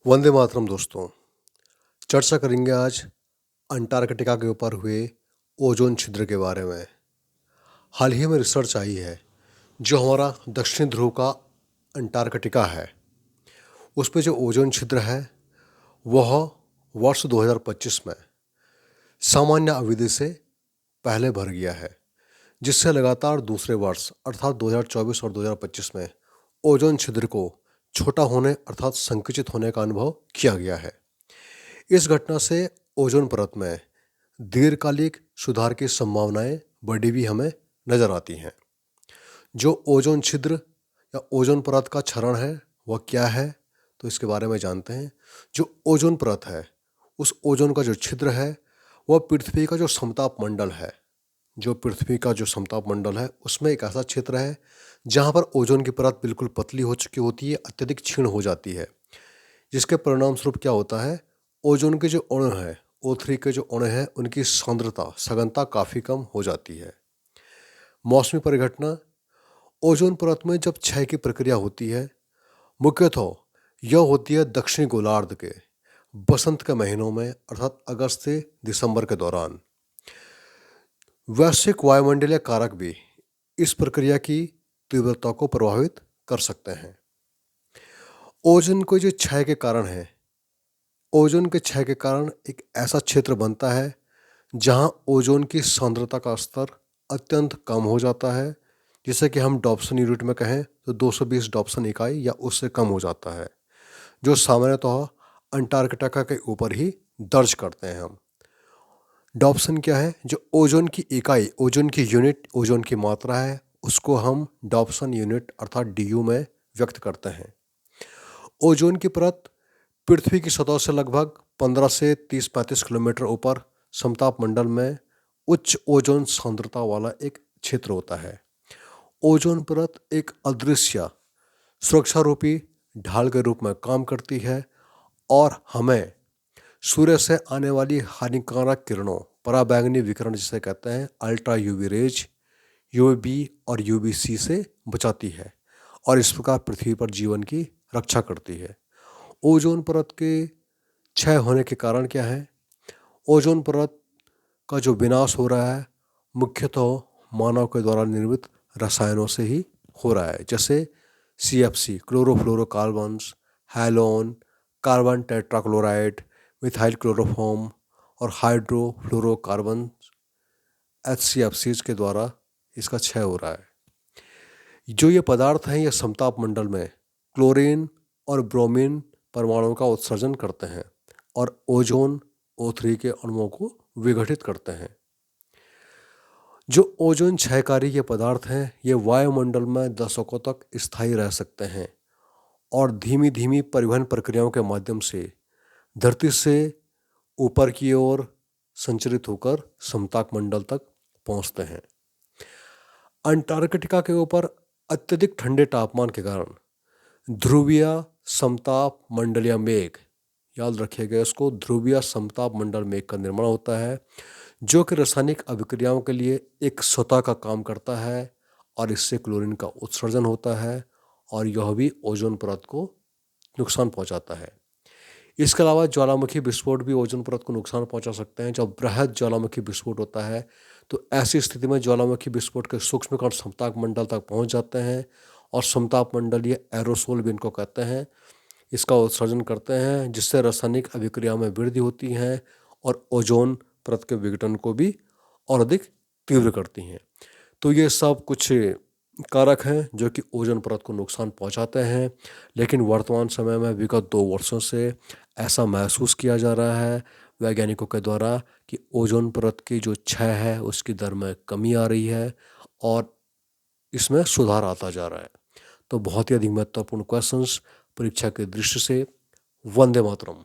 वंदे मातरम दोस्तों। चर्चा करेंगे आज अंटार्कटिका के ऊपर हुए ओजोन छिद्र के बारे में। हाल ही में रिसर्च आई है जो हमारा दक्षिण ध्रुव का अंटार्कटिका है उस पे जो ओजोन छिद्र है वह वर्ष 2025 में सामान्य अवधि से पहले भर गया है, जिससे लगातार दूसरे वर्ष अर्थात 2024 और 2025 में ओजोन छिद्र को छोटा होने अर्थात संकुचित होने का अनुभव किया गया है। इस घटना से ओजोन परत में दीर्घकालिक सुधार की संभावनाएं बढ़ी हुई हमें नजर आती हैं। जो ओजोन छिद्र या ओजोन परत का क्षरण है वह क्या है, तो इसके बारे में जानते हैं। जो ओजोन परत है, उस ओजोन का जो छिद्र है वह पृथ्वी का जो समताप मंडल है, उसमें एक ऐसा क्षेत्र है जहां पर ओजोन की परत बिल्कुल पतली हो चुकी होती है, अत्यधिक क्षीण हो जाती है, जिसके परिणाम स्वरूप क्या होता है, ओजोन के जो अणु हैं, O3 के जो अणु हैं, उनकी सांद्रता सघनता काफ़ी कम हो जाती है। मौसमी परिघटना, ओजोन परत में जब क्षय की प्रक्रिया होती है मुख्यतः यह होती है दक्षिणी गोलार्ध के बसंत के महीनों में अर्थात अगस्त से दिसंबर के दौरान। वैश्विक वायुमंडलीय कारक भी इस प्रक्रिया की तीव्रता को प्रभावित कर सकते हैं। ओजोन के जो क्षय के कारण है, ओजोन के क्षय के कारण एक ऐसा क्षेत्र बनता है जहां ओजोन की सांद्रता का स्तर अत्यंत कम हो जाता है, जिसे कि हम डॉप्सन यूनिट में कहें तो 220 डॉप्सन इकाई या उससे कम हो जाता है, जो सामान्यतः अंटार्कटिका के ऊपर ही दर्ज करते हैं हम। डॉप्सन क्या है? जो ओजोन की इकाई, ओजोन की यूनिट, ओजोन की मात्रा है, उसको हम डॉप्सन यूनिट अर्थात DU में व्यक्त करते हैं। ओजोन की परत पृथ्वी की सतह से लगभग 15 से 30-35 किलोमीटर ऊपर समताप मंडल में उच्च ओजोन सांद्रता वाला एक क्षेत्र होता है। ओजोन परत एक अदृश्य सुरक्षा रूपी ढाल के रूप में काम करती है और हमें सूर्य से आने वाली हानिकारक किरणों, पराबैंगनी विकिरण जिसे कहते हैं, अल्ट्रा UV रेज, UVB और UVC से बचाती है और इस प्रकार पृथ्वी पर जीवन की रक्षा करती है। ओजोन परत के क्षय होने के कारण क्या है? ओजोन परत का जो विनाश हो रहा है मुख्यतः मानव के द्वारा निर्मित रसायनों से ही हो रहा है, जैसे CFC chlorofluorocarbons, halon, carbon tetrachloride, methyl chloroform और हाइड्रोफ्लोरोकार्बन HCFCs के द्वारा इसका क्षय हो रहा है। जो ये पदार्थ हैं ये समताप मंडल में क्लोरीन और ब्रोमीन परमाणुओं का उत्सर्जन करते हैं और ओजोन O3 के अणुओं को विघटित करते हैं। जो ओजोन क्षयकारी ये पदार्थ हैं ये वायुमंडल में दशकों तक स्थायी रह सकते हैं और धीमी धीमी परिवहन प्रक्रियाओं के माध्यम से धरती से ऊपर की ओर संचरित होकर समताप मंडल तक पहुंचते हैं। अंटार्कटिका के ऊपर अत्यधिक ठंडे तापमान के कारण ध्रुवीय समताप मंडलीय मेघ, याद रखिएगा इसको, ध्रुवीय समताप मंडल मेघ का निर्माण होता है, जो कि रासायनिक अभिक्रियाओं के लिए एक स्वतः का काम करता है और इससे क्लोरीन का उत्सर्जन होता है और यह भी ओजोन परत को नुकसान पहुंचाता है। इसके अलावा ज्वालामुखी विस्फोट भी ओजोन परत को नुकसान पहुंचा सकते हैं। जब बृहद ज्वालामुखी विस्फोट होता है तो ऐसी स्थिति में ज्वालामुखी विस्फोट के सूक्ष्म कण समताप मंडल तक पहुंच जाते हैं और समताप मंडलीय एरोसोल भी इनको कहते हैं, इसका उत्सर्जन करते हैं, जिससे रासायनिक अभिक्रिया में वृद्धि होती है और ओजोन परत के विघटन को भी और अधिक तीव्र करती हैं। तो ये सब कुछ कारक हैं जो कि ओजोन परत को नुकसान पहुंचाते हैं, लेकिन वर्तमान समय में विगत 2 वर्षों से ऐसा महसूस किया जा रहा है वैज्ञानिकों के द्वारा कि ओजोन परत की जो क्षय है उसकी दर में कमी आ रही है और इसमें सुधार आता जा रहा है। तो बहुत ही अधिक महत्वपूर्ण क्वेश्चंस परीक्षा की दृष्टि से। वंदे मातरम।